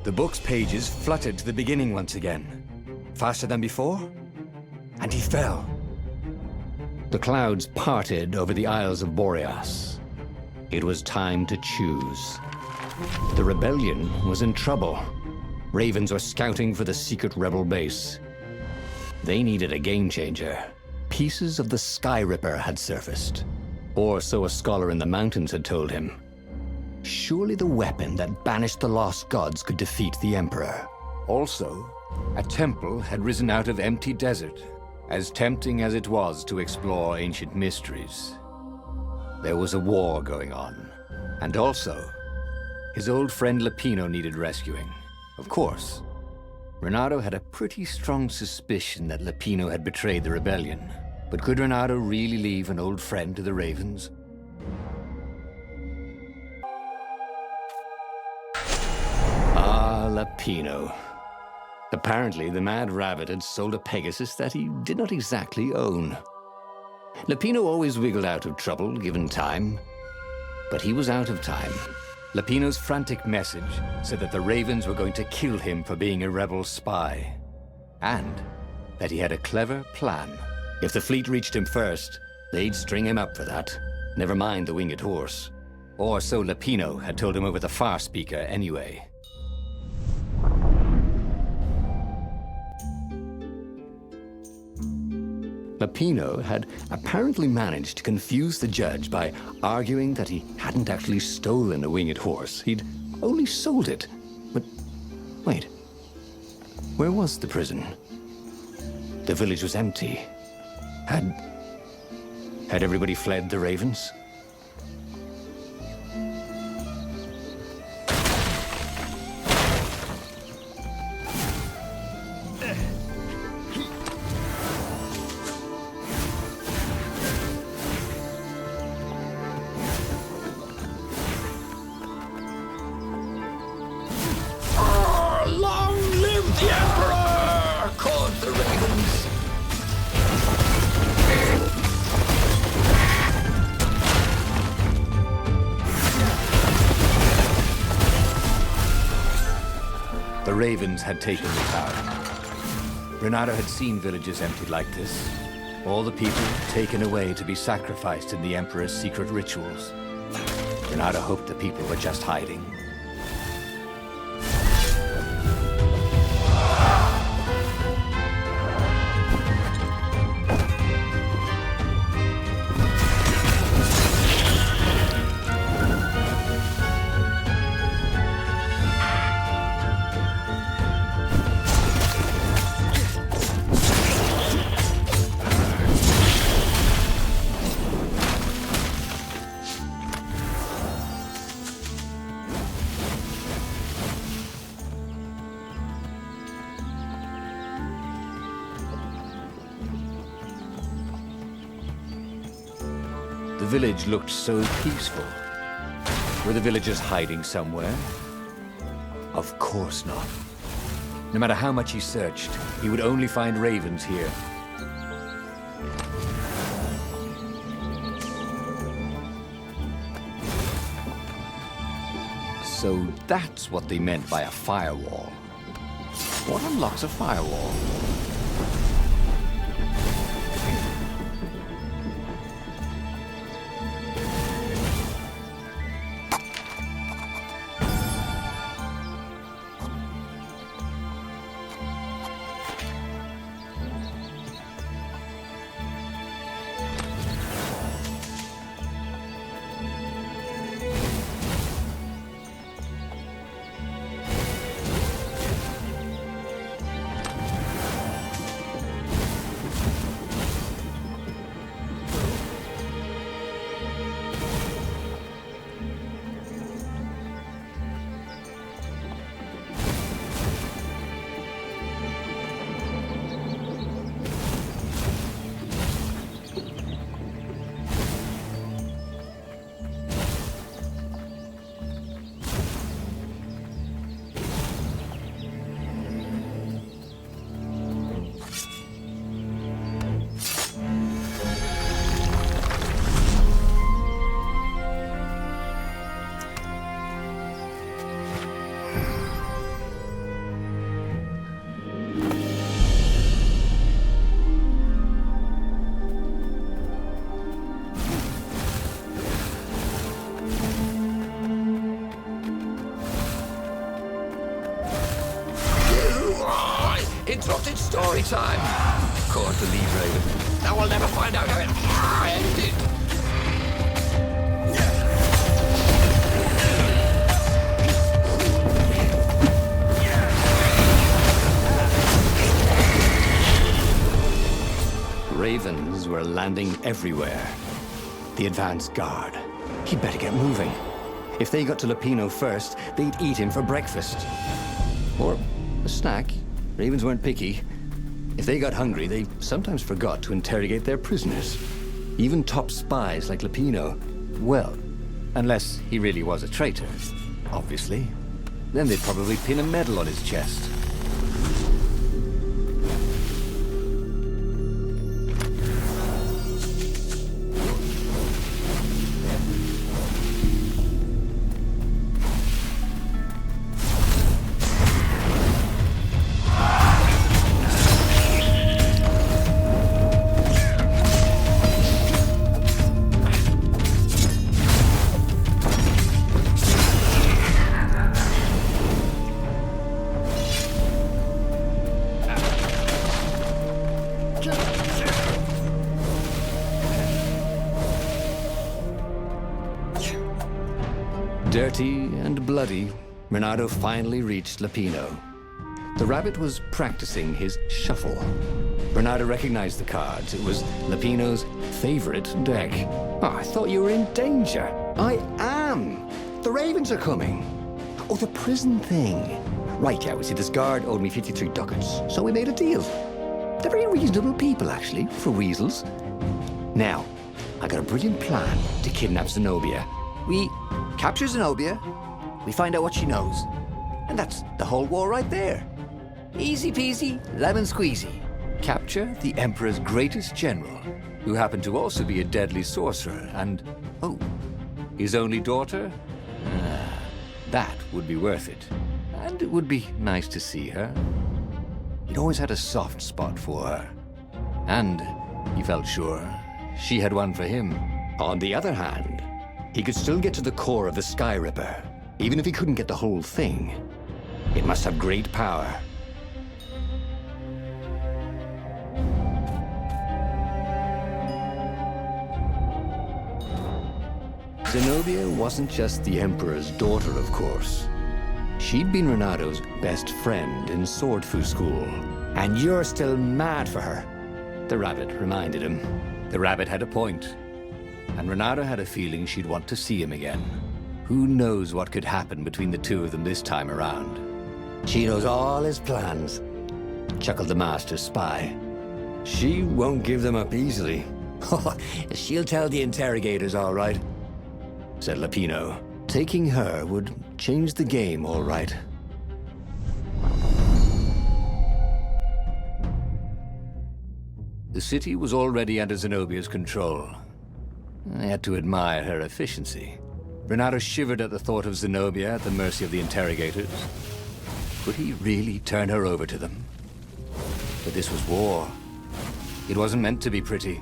The book's pages fluttered to the beginning once again, faster than before, and he fell. The clouds parted over the Isles of Boreas. It was time to choose. The rebellion was in trouble. Ravens were scouting for the secret rebel base. They needed a game changer. Pieces of the Sky Ripper had surfaced, or so a scholar in the mountains had told him. Surely the weapon that banished the lost gods could defeat the Emperor. Also, a temple had risen out of empty desert, as tempting as it was to explore ancient mysteries. There was a war going on, and also, his old friend Lapino needed rescuing. Of course, Renato had a pretty strong suspicion that Lapino had betrayed the rebellion. But could Renato really leave an old friend to the Ravens? Ah, Lapino. Apparently, the Mad Rabbit had sold a Pegasus that he did not exactly own. Lapino always wiggled out of trouble, given time. But he was out of time. Lapino's frantic message said that the Ravens were going to kill him for being a rebel spy. And that he had a clever plan. If the fleet reached him first, they'd string him up for that. Never mind the winged horse. Or so Lapino had told him over the far speaker anyway. Lapino had apparently managed to confuse the judge by arguing that he hadn't actually stolen a winged horse. He'd only sold it. But wait, where was the prison? The village was empty. Had everybody fled the Ravens? Long live the Emperor! Called the Ravens. The Ravens had taken the town. Renato had seen villages emptied like this. All the people taken away to be sacrificed in the Emperor's secret rituals. Renato hoped the people were just hiding. The village looked so peaceful. Were the villagers hiding somewhere? Of course not. No matter how much he searched, he would only find ravens here. So that's what they meant by a firewall. What unlocks a firewall? Interrupted story time. Caught the lead raven. Now we'll never find out how it ended. Ravens were landing everywhere. The advance guard. He'd better get moving. If they got to Lupino first, they'd eat him for breakfast. Or a snack. Ravens weren't picky. If they got hungry, they sometimes forgot to interrogate their prisoners. Even top spies like Lupino. Well, unless he really was a traitor, obviously. Then they'd probably pin a medal on his chest. Dirty and bloody, Renato finally reached Lupino. The rabbit was practicing his shuffle. Renato recognized the cards. It was Lupino's favorite deck. Oh, I thought you were in danger. I am. The ravens are coming. Oh, the prison thing. Right, yeah, we see this guard owed me 53 ducats, so we made a deal. They're very reasonable people, actually, for weasels. Now, I got a brilliant plan to kidnap Zenobia. We capture Zenobia, we find out what she knows, and that's the whole war right there. Easy peasy, lemon squeezy. Capture the Emperor's greatest general, who happened to also be a deadly sorcerer, and, oh, his only daughter? That would be worth it. And it would be nice to see her. He'd always had a soft spot for her. And he felt sure she had one for him. On the other hand, he could still get to the core of the Sky Ripper, even if he couldn't get the whole thing. It must have great power. Zenobia wasn't just the Emperor's daughter, of course. She'd been Renato's best friend in Sword Fu school. And you're still mad for her, the rabbit reminded him. The rabbit had a point. And Renato had a feeling she'd want to see him again. Who knows what could happen between the two of them this time around? She knows all his plans, chuckled the master spy. She won't give them up easily. She'll tell the interrogators, all right, said Lupino. Taking her would change the game, all right. The city was already under Zenobia's control. I had to admire her efficiency. Renato shivered at the thought of Zenobia at the mercy of the interrogators. Could he really turn her over to them? But this was war. It wasn't meant to be pretty.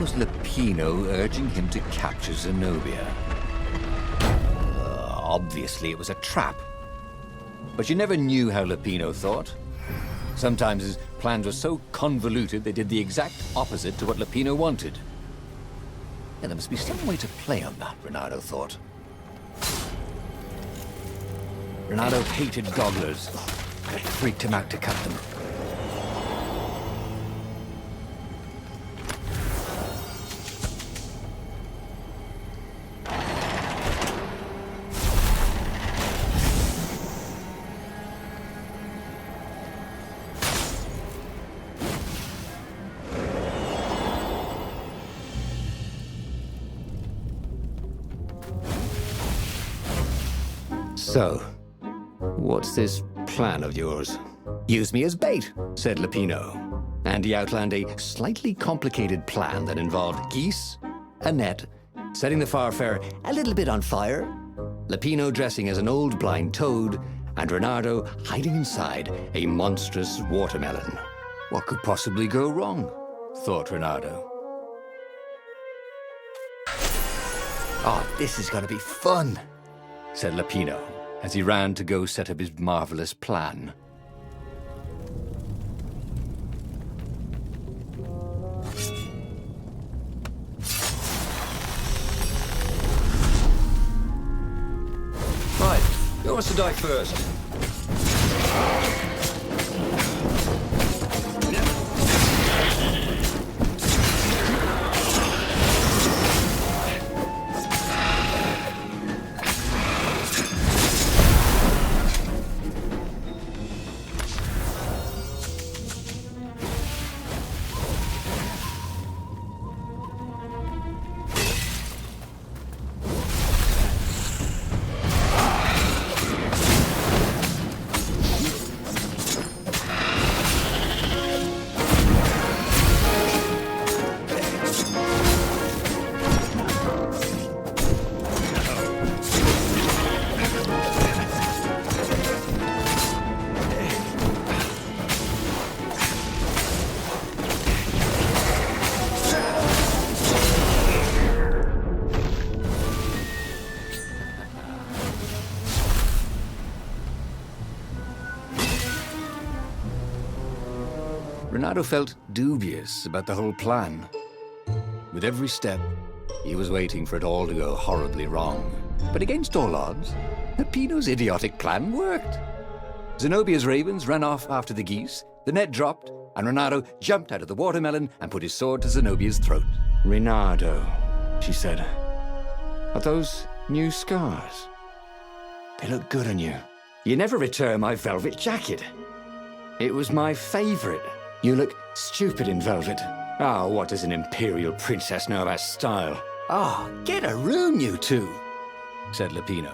was Lupino urging him to capture Zenobia? Obviously, it was a trap. But you never knew how Lupino thought. Sometimes his plans were so convoluted they did the exact opposite to what Lupino wanted. And there must be some way to play on that, Renato thought. Renato hated gogglers. It freaked him out to cut them. So, what's this plan of yours? Use me as bait. Said Lupino, and he outlined a slightly complicated plan that involved geese, a net, setting the Farfarer a little bit on fire, Lupino dressing as an old blind toad, and Renato hiding inside a monstrous watermelon. What could possibly go wrong? Thought Renato. Oh, this is gonna be fun, said Lupino, as he ran to go set up his marvelous plan. Right, who wants to die first? Renato felt dubious about the whole plan. With every step, he was waiting for it all to go horribly wrong. But against all odds, Lupino's idiotic plan worked. Zenobia's ravens ran off after the geese, the net dropped, and Renato jumped out of the watermelon and put his sword to Zenobia's throat. "Renato," she said, "are those new scars? They look good on you. You never returned my velvet jacket. It was my favorite. You look stupid in velvet. Ah, what does an imperial princess know about style?" Oh, get a room, you two, said Lupino,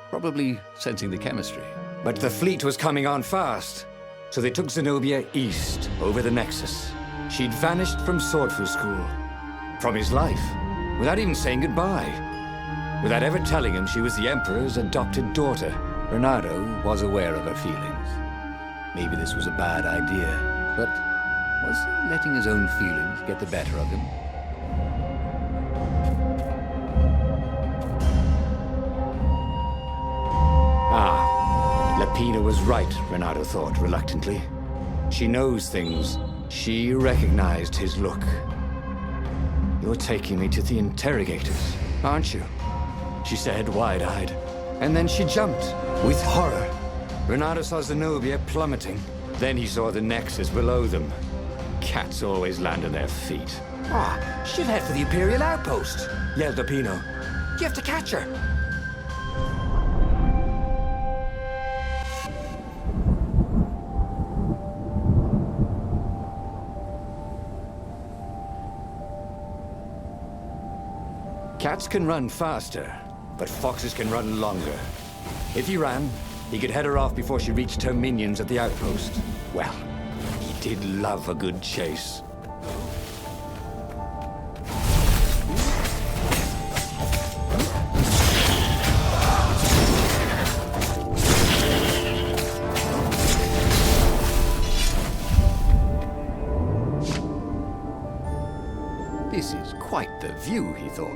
probably sensing the chemistry. But the fleet was coming on fast, so they took Zenobia east, over the Nexus. She'd vanished from Swordfu School, from his life, without even saying goodbye, without ever telling him she was the Emperor's adopted daughter. Renato was aware of her feelings. Maybe this was a bad idea, but was he letting his own feelings get the better of him? Lupino was right, Renato thought reluctantly. She knows things. She recognized his look. "You're taking me to the interrogators, aren't you?" she said, wide-eyed. And then she jumped, with horror. Renato saw Zenobia plummeting. Then he saw the Nexus below them. Cats always land on their feet. She'll head for the Imperial outpost, yelled Lupino. You have to catch her. Cats can run faster, but foxes can run longer. If he ran, he could head her off before she reached her minions at the outpost. Well, he did love a good chase. This is the view, he thought.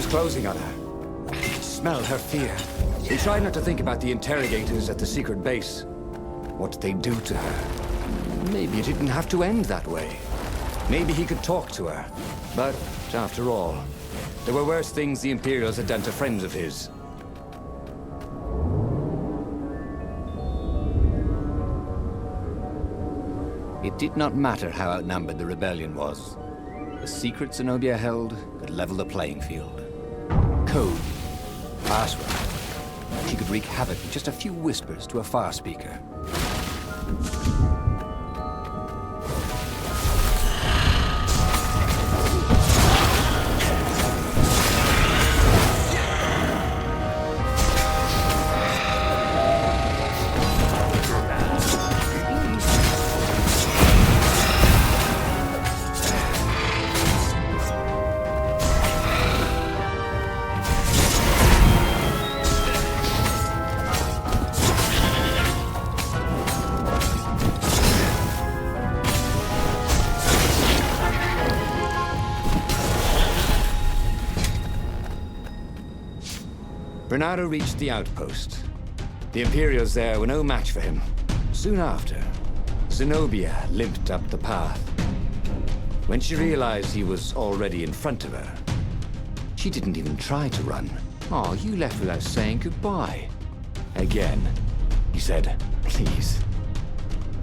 Closing on her. He smelled her fear. He tried not to think about the interrogators at the secret base. What they'd do to her. Maybe it didn't have to end that way. Maybe he could talk to her. But, after all, there were worse things the Imperials had done to friends of his. It did not matter how outnumbered the rebellion was. The secret Zenobia held could level the playing field. Code, password. She could wreak havoc with just a few whispers to a far speaker. Bernardo reached the outpost. The Imperials there were no match for him. Soon after, Zenobia limped up the path. When she realized he was already in front of her, she didn't even try to run. "Oh, you left without saying goodbye." Again, he said, "Please,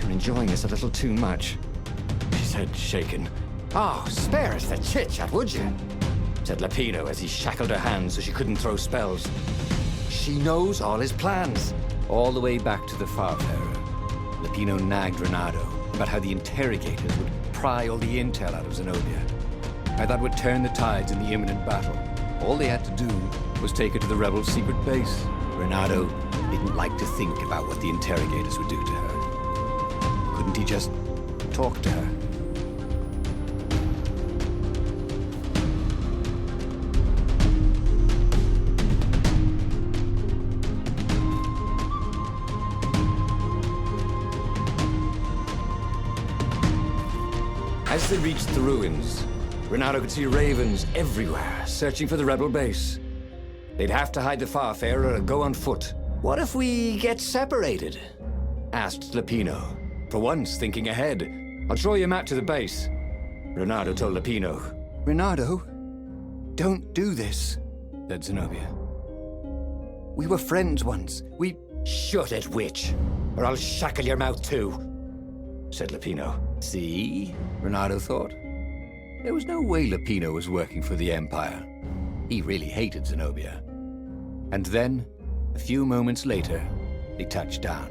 you're enjoying this a little too much," she said, shaken. "Oh, spare us the chit-chat, would you?" said Lapino as he shackled her hands so she couldn't throw spells. "She knows all his plans." All the way back to the Farfarer, Lapino nagged Renato about how the interrogators would pry all the intel out of Zenobia. How that would turn the tides in the imminent battle. All they had to do was take her to the rebel secret base. Renato didn't like to think about what the interrogators would do to her. Couldn't he just talk to her? As they reached the ruins, Renato could see ravens everywhere, searching for the rebel base. They'd have to hide the Farfarer or go on foot. "What if we get separated?" asked Lapino, for once thinking ahead. "I'll show you a map to the base," Renato told Lapino. "Renato, don't do this," said Zenobia. "We were friends once. We..." "Shut it, witch, or I'll shackle your mouth too," said Lapino. See? Renato thought. There was no way Lapino was working for the Empire. He really hated Zenobia. And then, a few moments later, they touched down.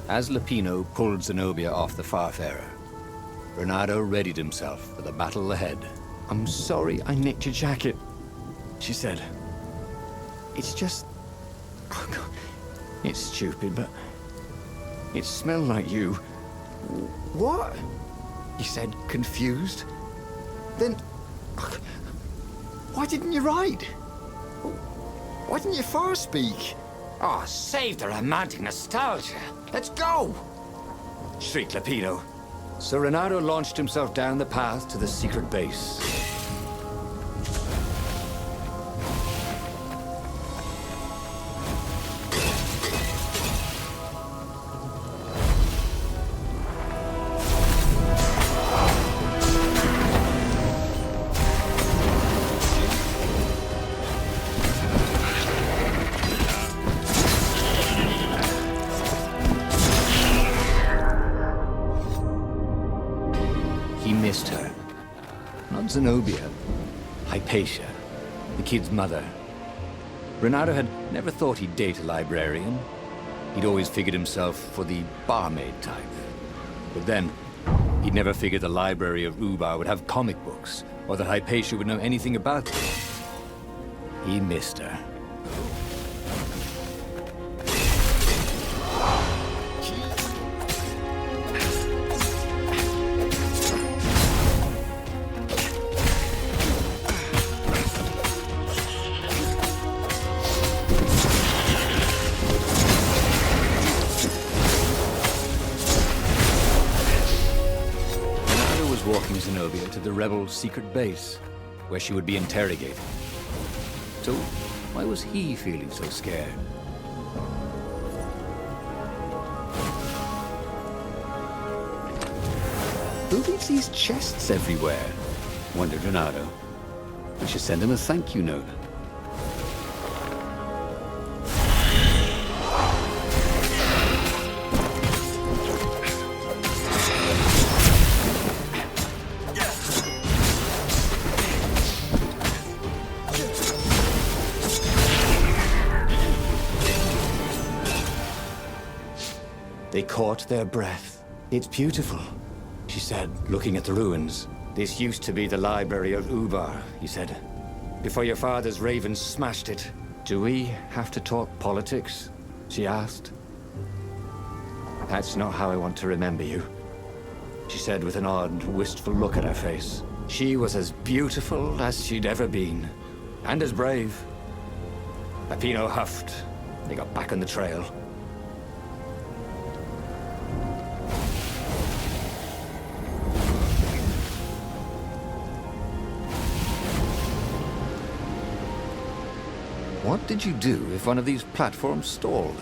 As Lapino pulled Zenobia off the Farfarer, Renato readied himself for the battle ahead. "I'm sorry I nicked your jacket," she said. "It's just... oh, God. It's stupid, but it smelled like you." "What?" he said, confused. "Then... why didn't you ride? Why didn't you far speak?" "Oh, save the romantic nostalgia. Let's go!" shrieked Lapino. So Renato launched himself down the path to the secret base. Zenobia, Hypatia, the kid's mother. Renato had never thought he'd date a librarian. He'd always figured himself for the barmaid type. But then, he'd never figured the library of Ubar would have comic books, or that Hypatia would know anything about them. He missed her. Walking Zenobia to the rebel secret base, where she would be interrogated. So, why was he feeling so scared? Who leaves these chests everywhere? Wondered Renato. We should send him a thank you note. They caught their breath. It's beautiful, she said, looking at the ruins. This used to be the library of Ubar, he said. Before your father's ravens smashed it. Do we have to talk politics? She asked. That's not how I want to remember you, she said with an odd, wistful look at her face. She was as beautiful as she'd ever been, and as brave. Peppino huffed. They got back on the trail. What did you do if one of these platforms stalled?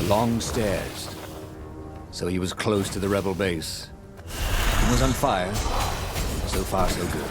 Long stairs. So he was close to the rebel base. It was on fire. So far, so good.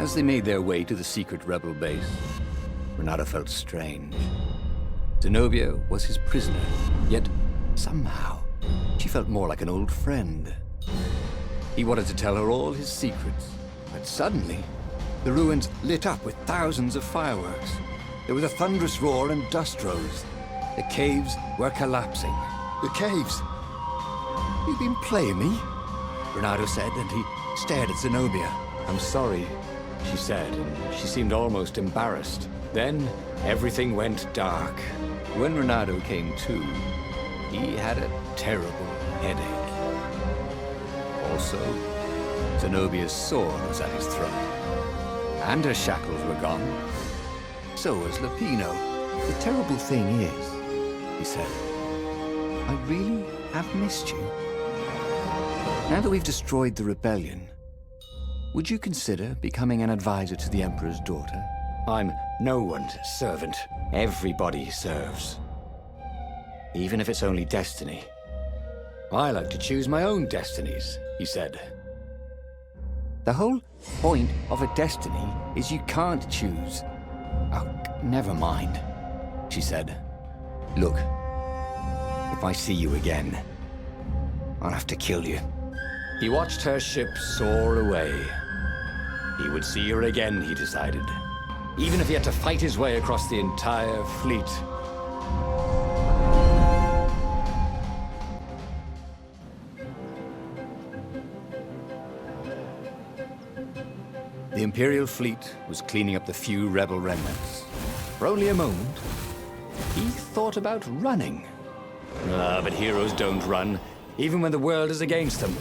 As they made their way to the secret rebel base, Renato felt strange. Zenobia was his prisoner, yet somehow she felt more like an old friend. He wanted to tell her all his secrets, but suddenly the ruins lit up with thousands of fireworks. There was a thunderous roar and dust rose. The caves were collapsing. The caves! You've been playing me? Renato said, and he stared at Zenobia. I'm sorry, she said, and she seemed almost embarrassed. Then everything went dark. When Renato came to, he had a terrible headache. Also, Zenobia's sword was at his throat. And her shackles were gone. So was Lupino. The terrible thing is, he said, I really have missed you. Now that we've destroyed the rebellion, would you consider becoming an advisor to the Emperor's daughter? I'm no one's servant. Everybody serves. Even if it's only destiny. I like to choose my own destinies, he said. The whole point of a destiny is you can't choose. Oh, never mind, she said. Look, if I see you again, I'll have to kill you. He watched her ship soar away. He would see her again, he decided. Even if he had to fight his way across the entire fleet. The Imperial fleet was cleaning up the few rebel remnants. For only a moment, he thought about running. But heroes don't run, even when the world is against them.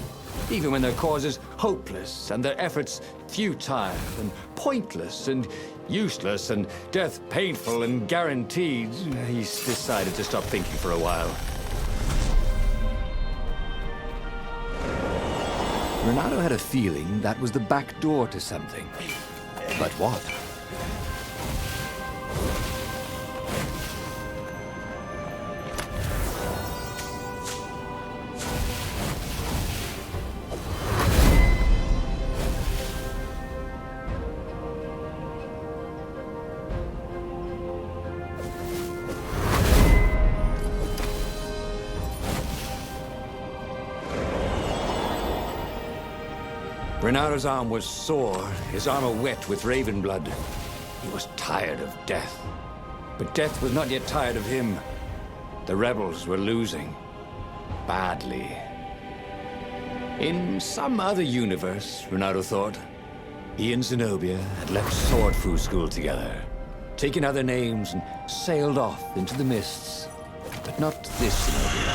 Even when their cause is hopeless, and their efforts futile, and pointless, and useless, and death painful and guaranteed. He's decided to stop thinking for a while. Renato had a feeling that was the back door to something. But what? Renato's arm was sore, his armor wet with raven blood. He was tired of death. But death was not yet tired of him. The rebels were losing. Badly. In some other universe, Renato thought, he and Zenobia had left sword fu school together, taken other names and sailed off into the mists. But not this Zenobia,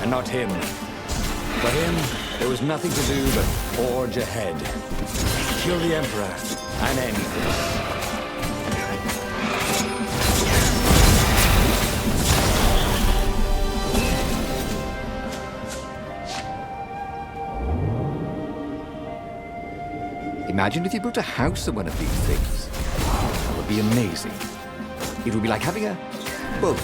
and not him. For him, there was nothing to do but forge ahead. Kill the Emperor and end this. Imagine if you built a house on one of these things. That would be amazing. It would be like having a boat.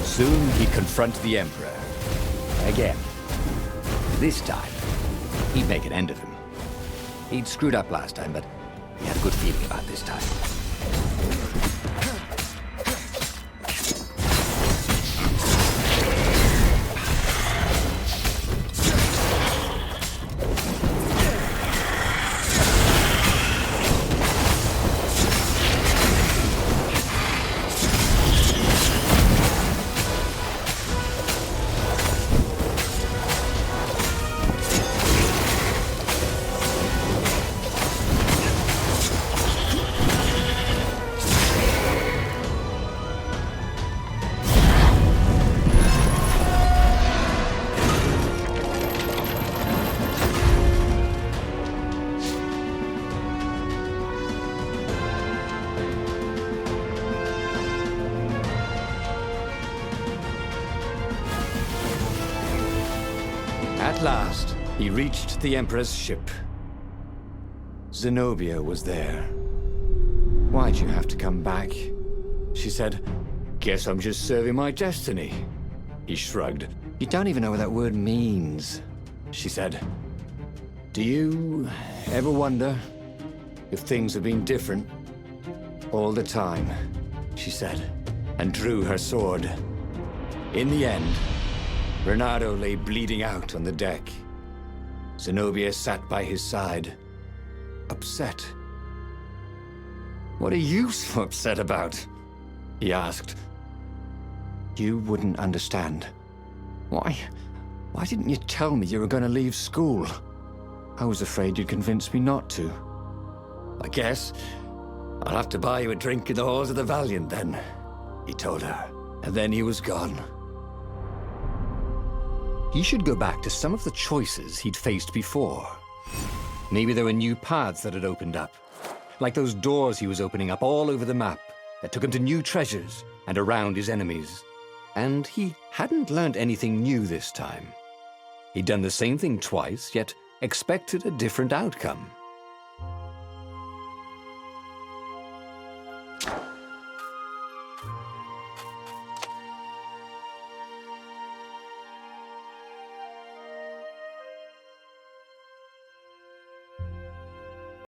Soon he'd confront the Emperor. Again. This time, he'd make an end of him. He'd screwed up last time, but he had a good feeling about this time. last, he reached the Emperor's ship. Zenobia was there. "Why'd you have to come back?" she said. "Guess I'm just serving my destiny." He shrugged. "You don't even know what that word means," she said. "Do you ever wonder if things have been different all the time?" she said, and drew her sword. In the end, Bernardo lay bleeding out on the deck. Zenobia sat by his side, upset. "What are you so upset about?" he asked. "You wouldn't understand. Why didn't you tell me you were going to leave school? I was afraid you'd convince me not to." "I guess I'll have to buy you a drink in the halls of the Valiant then," he told her, and then he was gone. He should go back to some of the choices he'd faced before. Maybe there were new paths that had opened up, like those doors he was opening up all over the map that took him to new treasures and around his enemies. And he hadn't learned anything new this time. He'd done the same thing twice, yet expected a different outcome.